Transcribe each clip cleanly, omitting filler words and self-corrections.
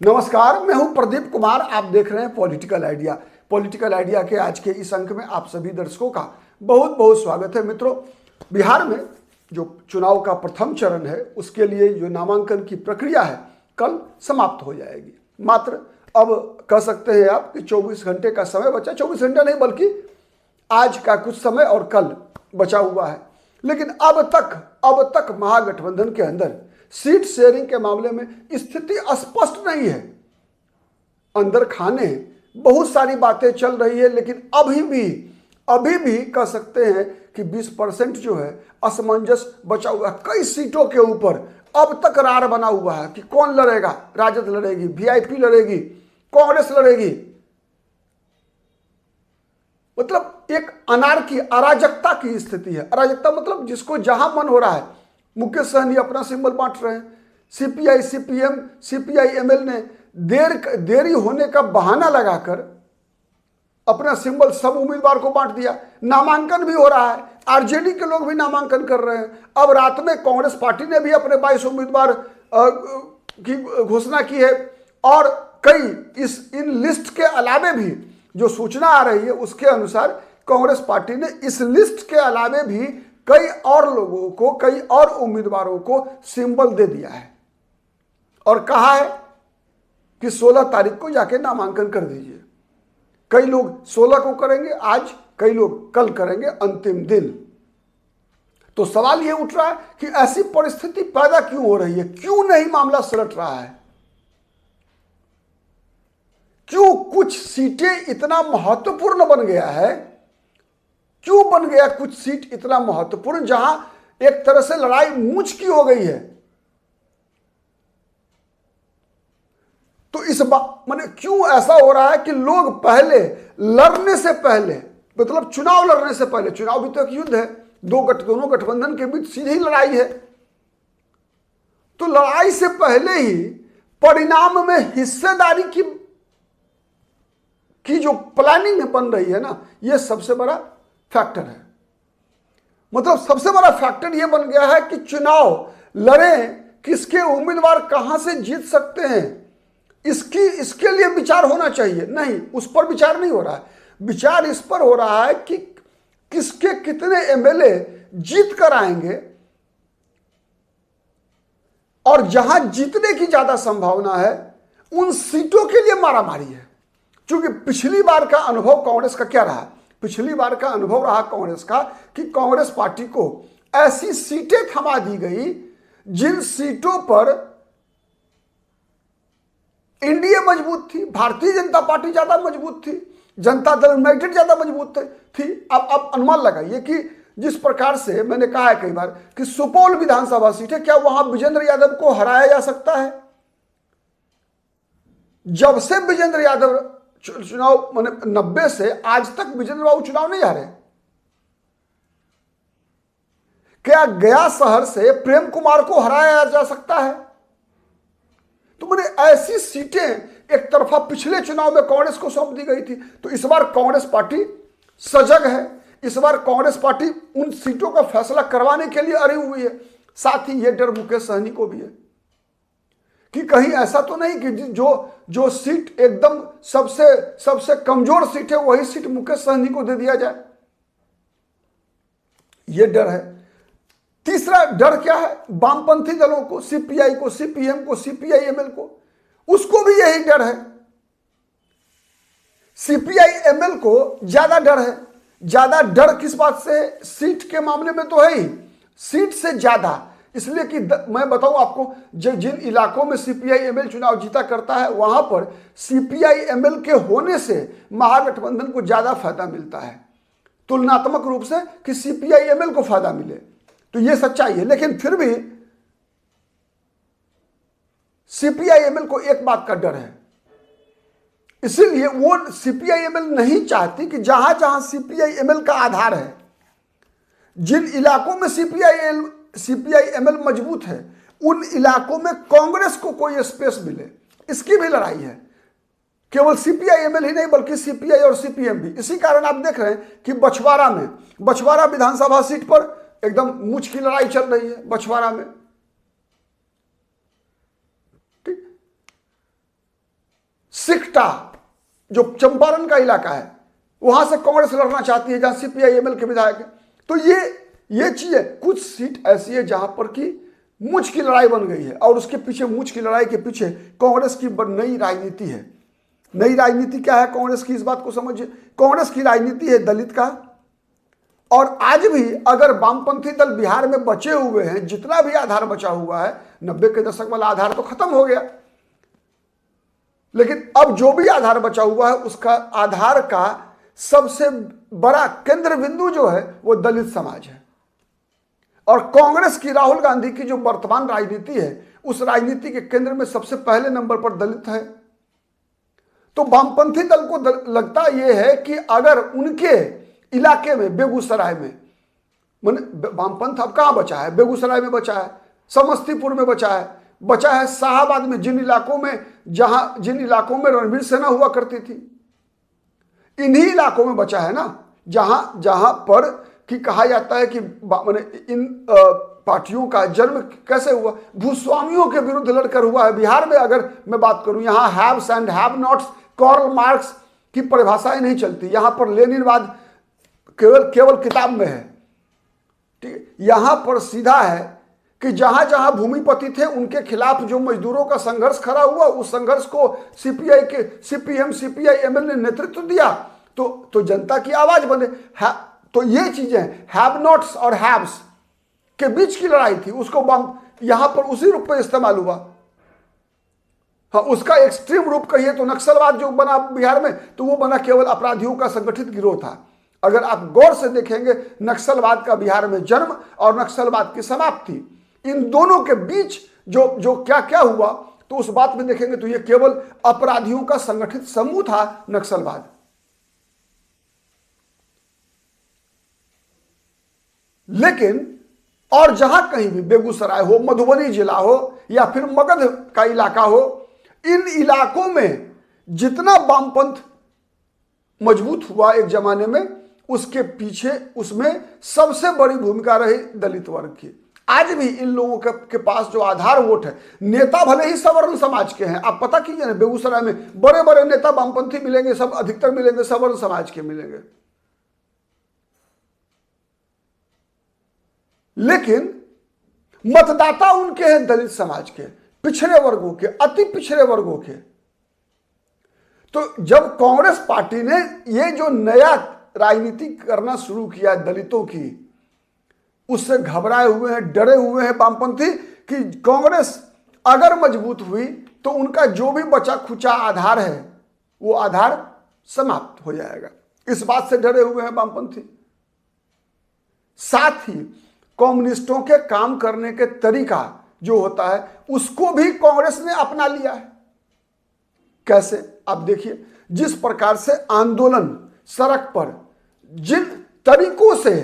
नमस्कार, मैं हूं प्रदीप कुमार। आप देख रहे हैं पॉलिटिकल आइडिया। पॉलिटिकल आइडिया के आज के इस अंक में आप सभी दर्शकों का बहुत बहुत स्वागत है। मित्रों, बिहार में जो चुनाव का प्रथम चरण है उसके लिए जो नामांकन की प्रक्रिया है कल समाप्त हो जाएगी। मात्र अब कह सकते हैं आप कि 24 घंटे का समय बचा। 24 घंटा नहीं बल्कि आज का कुछ समय और कल बचा हुआ है। लेकिन अब तक महागठबंधन के अंदर सीट शेयरिंग के मामले में स्थिति स्पष्ट नहीं है। अंदर खाने बहुत सारी बातें चल रही है, लेकिन अभी भी कह सकते हैं कि 20% जो है असमंजस बचा हुआ है। कई सीटों के ऊपर अब तक रार बना हुआ है कि कौन लड़ेगा। राजद लड़ेगी, वीआईपी लड़ेगी, कांग्रेस लड़ेगी। मतलब एक अनार्की, अराजकता की स्थिति है। अराजकता मतलब जिसको जहां मन हो रहा है। मुकेश सहनी अपना सिंबल बांट रहे हैं। सीपीआई, सीपीएम, सीपीआई-एमएल ने देरी होने का बहाना लगाकर अपना सिंबल सब उम्मीदवार को बांट दिया। नामांकन भी हो रहा है, आरजेडी के लोग भी नामांकन कर रहे हैं। अब रात में कांग्रेस पार्टी ने भी अपने 22 उम्मीदवार की घोषणा की है। और कई इन लिस्ट के अलावे भी जो सूचना आ रही है उसके अनुसार कांग्रेस पार्टी ने इस लिस्ट के अलावे भी कई और लोगों को, कई और उम्मीदवारों को सिंबल दे दिया है और कहा है कि 16 तारीख को जाके नामांकन कर दीजिए। कई लोग 16 को करेंगे आज, कई लोग कल करेंगे अंतिम दिन। तो सवाल यह उठ रहा है कि ऐसी परिस्थिति पैदा क्यों हो रही है? क्यों नहीं मामला सुलझ रहा है? क्यों कुछ सीटें इतना महत्वपूर्ण बन गया है? क्यों बन गया कुछ सीट इतना महत्वपूर्ण जहां एक तरह से लड़ाई मूंछ की हो गई है? तो इस बात माने क्यों ऐसा हो रहा है कि लोग पहले लड़ने से पहले, मतलब चुनाव लड़ने से पहले, चुनाव भी तो एक युद्ध है, दोनों गठबंधन के बीच सीधी लड़ाई है, तो लड़ाई से पहले ही परिणाम में हिस्सेदारी की जो प्लानिंग बन रही है ना, यह सबसे बड़ा फैक्टर है। मतलब सबसे बड़ा फैक्टर यह बन गया है कि चुनाव लड़ें, किसके उम्मीदवार कहां से जीत सकते हैं, इसके लिए विचार होना चाहिए। नहीं, उस पर विचार नहीं हो रहा है। विचार इस पर हो रहा है कि किसके कितने एमएलए जीत कर आएंगे और जहां जीतने की ज्यादा संभावना है उन सीटों के लिए मारामारी है। क्योंकि पिछली बार का अनुभव कांग्रेस का क्या रहा? पिछली बार का अनुभव रहा कांग्रेस का कि कांग्रेस पार्टी को ऐसी सीटें थमा दी गई जिन सीटों पर एनडीए मजबूत थी, भारतीय जनता पार्टी ज्यादा मजबूत थी, जनता दल यूनाइटेड ज्यादा मजबूत थी। अब अनुमान लगाइए कि जिस प्रकार से मैंने कहा है कई बार कि सुपौल विधानसभा सीट है, क्या वहां विजेंद्र यादव को हराया जा सकता है? जब से विजेंद्र यादव चुनाव माने 90 से आज तक विजेंद्र बाबू चुनाव नहीं हारे। क्या गया शहर से प्रेम कुमार को हराया जा सकता है? तो मैंने ऐसी सीटें एक तरफा पिछले चुनाव में कांग्रेस को सौंप दी गई थी। तो इस बार कांग्रेस पार्टी सजग है। इस बार कांग्रेस पार्टी उन सीटों का फैसला करवाने के लिए अड़ी हुई है। साथ ही यह डर मुकेश सहनी को भी है कि कहीं ऐसा तो नहीं कि जो सीट एकदम सबसे कमजोर सीट है वही सीट मुकेश सहनी को दे दिया जाए। यह डर है। तीसरा डर क्या है? वामपंथी दलों को, सीपीआई को, सीपीएम को, सीपीआई-एमएल को, उसको भी यही डर है। सीपीआई-एमएल को ज्यादा डर है। ज्यादा डर किस बात से है? सीट के मामले में तो है ही, सीट से ज्यादा इसलिए कि मैं बताऊं आपको, जिन इलाकों में सीपीआई-एमएल चुनाव जीता करता है वहां पर सीपीआई-एमएल के होने से महागठबंधन को ज्यादा फायदा मिलता है तुलनात्मक रूप से कि सीपीआई-एमएल को फायदा मिले। तो यह सच्चाई है। लेकिन फिर भी सीपीआई-एमएल को एक बात का डर है, इसीलिए वो सीपीआई-एमएल नहीं चाहती कि जहां जहां सीपीआई-एमएल का आधार है, जिन इलाकों में सीपीआई-एमएल मजबूत है, उन इलाकों में कांग्रेस को कोई स्पेस मिले। इसकी भी लड़ाई है। केवल सीपीआई-एमएल ही नहीं बल्कि सीपीआई और सीपीएम भी। इसी कारण आप देख रहे हैं कि बछवाड़ा विधानसभा सीट पर एकदम मूंछ की लड़ाई चल रही है। बछवाड़ा में सिकटा जो चंपारण का इलाका है, वहां से कांग्रेस लड़ना चाहती है, जहां सीपीआई एमएल के विधायक है। तो ये चीजें, कुछ सीट ऐसी है जहां पर कि मूंछ की लड़ाई बन गई है, और उसके पीछे, मूंछ की लड़ाई के पीछे कांग्रेस की नई राजनीति है। नई राजनीति क्या है कांग्रेस की, इस बात को समझिए। कांग्रेस की राजनीति है दलित का, और आज भी अगर वामपंथी दल बिहार में बचे हुए हैं, जितना भी आधार बचा हुआ है, 90 के दशक वाला आधार तो खत्म हो गया, लेकिन अब जो भी आधार बचा हुआ है, उसका आधार का सबसे बड़ा केंद्र बिंदु जो है वो दलित समाज है। और कांग्रेस की, राहुल गांधी की जो वर्तमान राजनीति है, उस राजनीति के केंद्र में सबसे पहले नंबर पर दलित है। तो वामपंथी दल को लगता यह है कि अगर उनके इलाके में, बेगूसराय में, वामपंथ अब कहां बचा है? बेगूसराय में बचा है, समस्तीपुर में बचा है शाहाबाद में, जिन इलाकों में रणवीर सेना हुआ करती थी, इन्हीं इलाकों में बचा है ना, जहां पर कि कहा जाता है कि इन पार्टियों का जन्म कैसे हुआ? भूस्वामियों के विरुद्ध लड़कर हुआ है। बिहार में अगर मैं बात करूं, यहां haves and have nots, Karl Marx की परिभाषाएं नहीं चलती। यहां पर लेनिनवाद केवल किताब में है, ठीक है। यहां पर सीधा है कि जहां जहां भूमिपति थे, उनके खिलाफ जो मजदूरों का संघर्ष खड़ा हुआ, उस संघर्ष को सीपीआई एमएल ने नेतृत्व दिया, तो जनता की आवाज बने। तो ये चीजें हैव नॉट्स और हैव्स के बीच की लड़ाई थी, उसको यहां पर उसी रूप में इस्तेमाल हुआ। हाँ, उसका एक्सट्रीम रूप कहिए तो नक्सलवाद जो बना बिहार में, तो वो बना केवल अपराधियों का संगठित गिरोह था। अगर आप गौर से देखेंगे, नक्सलवाद का बिहार में जन्म और नक्सलवाद की समाप्ति, इन दोनों के बीच जो क्या क्या हुआ, तो उस बात में देखेंगे तो ये केवल अपराधियों का संगठित समूह था, नक्सलवाद। लेकिन और जहां कहीं भी, बेगूसराय हो, मधुबनी जिला हो, या फिर मगध का इलाका हो, इन इलाकों में जितना वामपंथ मजबूत हुआ एक जमाने में, उसके पीछे उसमें सबसे बड़ी भूमिका रही दलित वर्ग की। आज भी इन लोगों के पास जो आधार वोट है, नेता भले ही सवर्ण समाज के हैं, आप पता कीजिए ना, बेगूसराय में बड़े बड़े नेता वामपंथी मिलेंगे, सब अधिकतर मिलेंगे सवर्ण समाज के मिलेंगे, लेकिन मतदाता उनके हैं दलित समाज के, पिछड़े वर्गों के, अति पिछड़े वर्गों के। तो जब कांग्रेस पार्टी ने ये जो नया राजनीति करना शुरू किया दलितों की, उससे घबराए हुए हैं, डरे हुए हैं वामपंथी कि कांग्रेस अगर मजबूत हुई तो उनका जो भी बचा खुचा आधार है, वो आधार समाप्त हो जाएगा। इस बात से डरे हुए हैं वामपंथी। साथ ही कम्युनिस्टों के काम करने के तरीका जो होता है, उसको भी कांग्रेस ने अपना लिया है। कैसे? आप देखिए, जिस प्रकार से आंदोलन सड़क पर जिन तरीकों से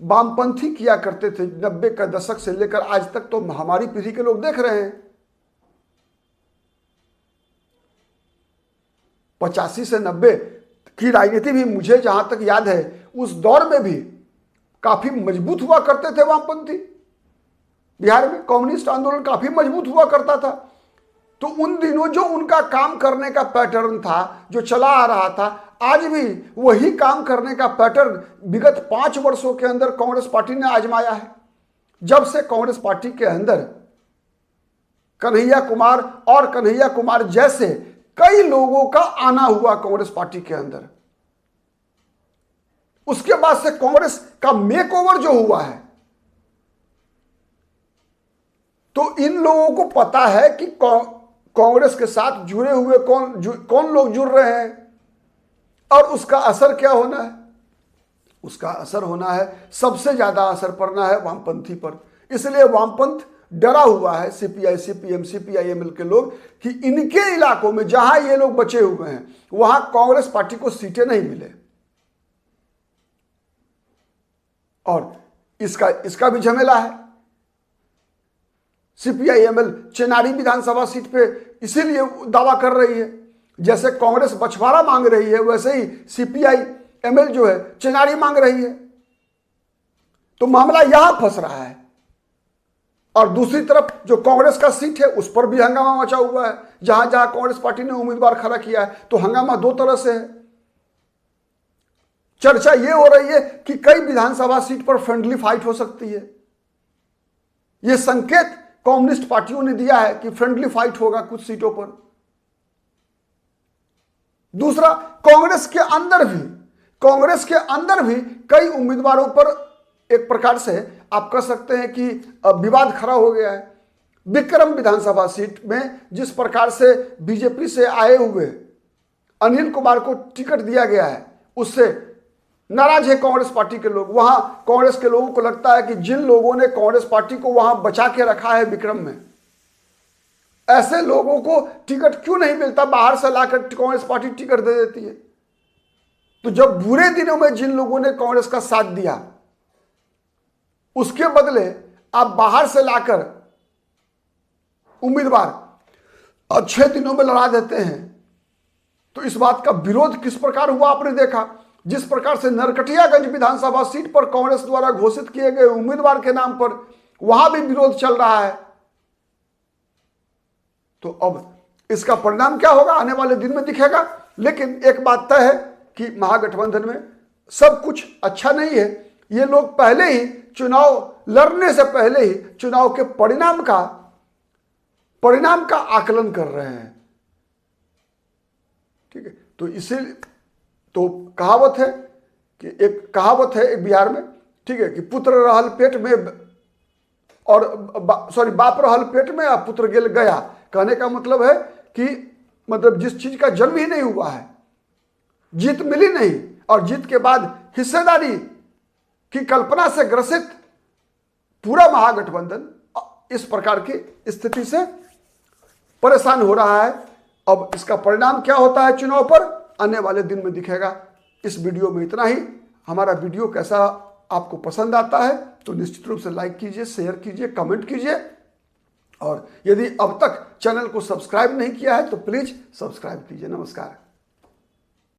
वामपंथी किया करते थे 90 का दशक से लेकर आज तक, तो हमारी पीढ़ी के लोग देख रहे हैं। 85 से 90 की राजनीति भी मुझे जहां तक याद है, उस दौर में भी काफी मजबूत हुआ करते थे वामपंथी। बिहार में कम्युनिस्ट आंदोलन काफी मजबूत हुआ करता था। तो उन दिनों जो उनका काम करने का पैटर्न था, जो चला आ रहा था, आज भी वही काम करने का पैटर्न विगत 5 वर्षों के अंदर कांग्रेस पार्टी ने आजमाया है। जब से कांग्रेस पार्टी के अंदर कन्हैया कुमार और कन्हैया कुमार जैसे कई लोगों का आना हुआ कांग्रेस पार्टी के अंदर, उसके बाद से कांग्रेस का मेकओवर जो हुआ है, तो इन लोगों को पता है कि कांग्रेस के साथ जुड़े हुए कौन लोग जुड़ रहे हैं और उसका असर क्या होना है। उसका असर होना है, सबसे ज्यादा असर पड़ना है वामपंथी पर। इसलिए वामपंथ डरा हुआ है, सीपीआई, सीपीएम, सीपीआईएमएल के लोग, कि इनके इलाकों में जहां ये लोग बचे हुए हैं, वहां कांग्रेस पार्टी को सीटें नहीं मिले। और इसका भी झमेला है। सीपीआईएमएल चेनारी विधानसभा सीट पे इसीलिए दावा कर रही है, जैसे कांग्रेस बछवाड़ा मांग रही है, वैसे ही सीपीआईएमएल जो है चेनारी मांग रही है। तो मामला यहां फंस रहा है। और दूसरी तरफ जो कांग्रेस का सीट है उस पर भी हंगामा मचा हुआ है। जहां जहां कांग्रेस पार्टी ने उम्मीदवार खड़ा किया है तो हंगामा दो तरह से है। चर्चा यह हो रही है कि कई विधानसभा सीट पर फ्रेंडली फाइट हो सकती है। यह संकेत कम्युनिस्ट पार्टियों ने दिया है कि फ्रेंडली फाइट होगा कुछ सीटों पर। दूसरा, कांग्रेस के अंदर भी कई उम्मीदवारों पर एक प्रकार से आप कह सकते हैं कि विवाद खड़ा हो गया है। विक्रम विधानसभा सीट में जिस प्रकार से बीजेपी से आए हुए अनिल कुमार को टिकट दिया गया है उससे नाराज है कांग्रेस पार्टी के लोग। वहां कांग्रेस के लोगों को लगता है कि जिन लोगों ने कांग्रेस पार्टी को वहां बचा के रखा है विक्रम में, ऐसे लोगों को टिकट क्यों नहीं मिलता, बाहर से लाकर कांग्रेस पार्टी टिकट दे देती है। तो जब बुरे दिनों में जिन लोगों ने कांग्रेस का साथ दिया उसके बदले आप बाहर से लाकर उम्मीदवार अच्छे दिनों में लड़ा देते हैं, तो इस बात का विरोध किस प्रकार हुआ आपने देखा। जिस प्रकार से नरकटियागंज विधानसभा सीट पर कांग्रेस द्वारा घोषित किए गए उम्मीदवार के नाम पर वहां भी विरोध चल रहा है। तो अब इसका परिणाम क्या होगा आने वाले दिन में दिखेगा। लेकिन एक बात तय है कि महागठबंधन में सब कुछ अच्छा नहीं है। ये लोग पहले ही चुनाव लड़ने से पहले ही चुनाव के परिणाम का आकलन कर रहे हैं। ठीक है, तो इसीलिए तो कहावत है कि एक बिहार में, ठीक है, कि पुत्र रहल पेट में और बाप रहल पेट में और पुत्र गेल गया। कहने का मतलब है कि मतलब जिस चीज का जन्म ही नहीं हुआ है, जीत मिली नहीं और जीत के बाद हिस्सेदारी की कल्पना से ग्रसित पूरा महागठबंधन इस प्रकार की स्थिति से परेशान हो रहा है। अब इसका परिणाम क्या होता है चुनाव पर आने वाले दिन में दिखेगा। इस वीडियो में इतना ही। हमारा वीडियो कैसा आपको पसंद आता है तो निश्चित रूप से लाइक कीजिए, शेयर कीजिए, कमेंट कीजिए और यदि अब तक चैनल को सब्सक्राइब नहीं किया है तो प्लीज सब्सक्राइब कीजिए। नमस्कार।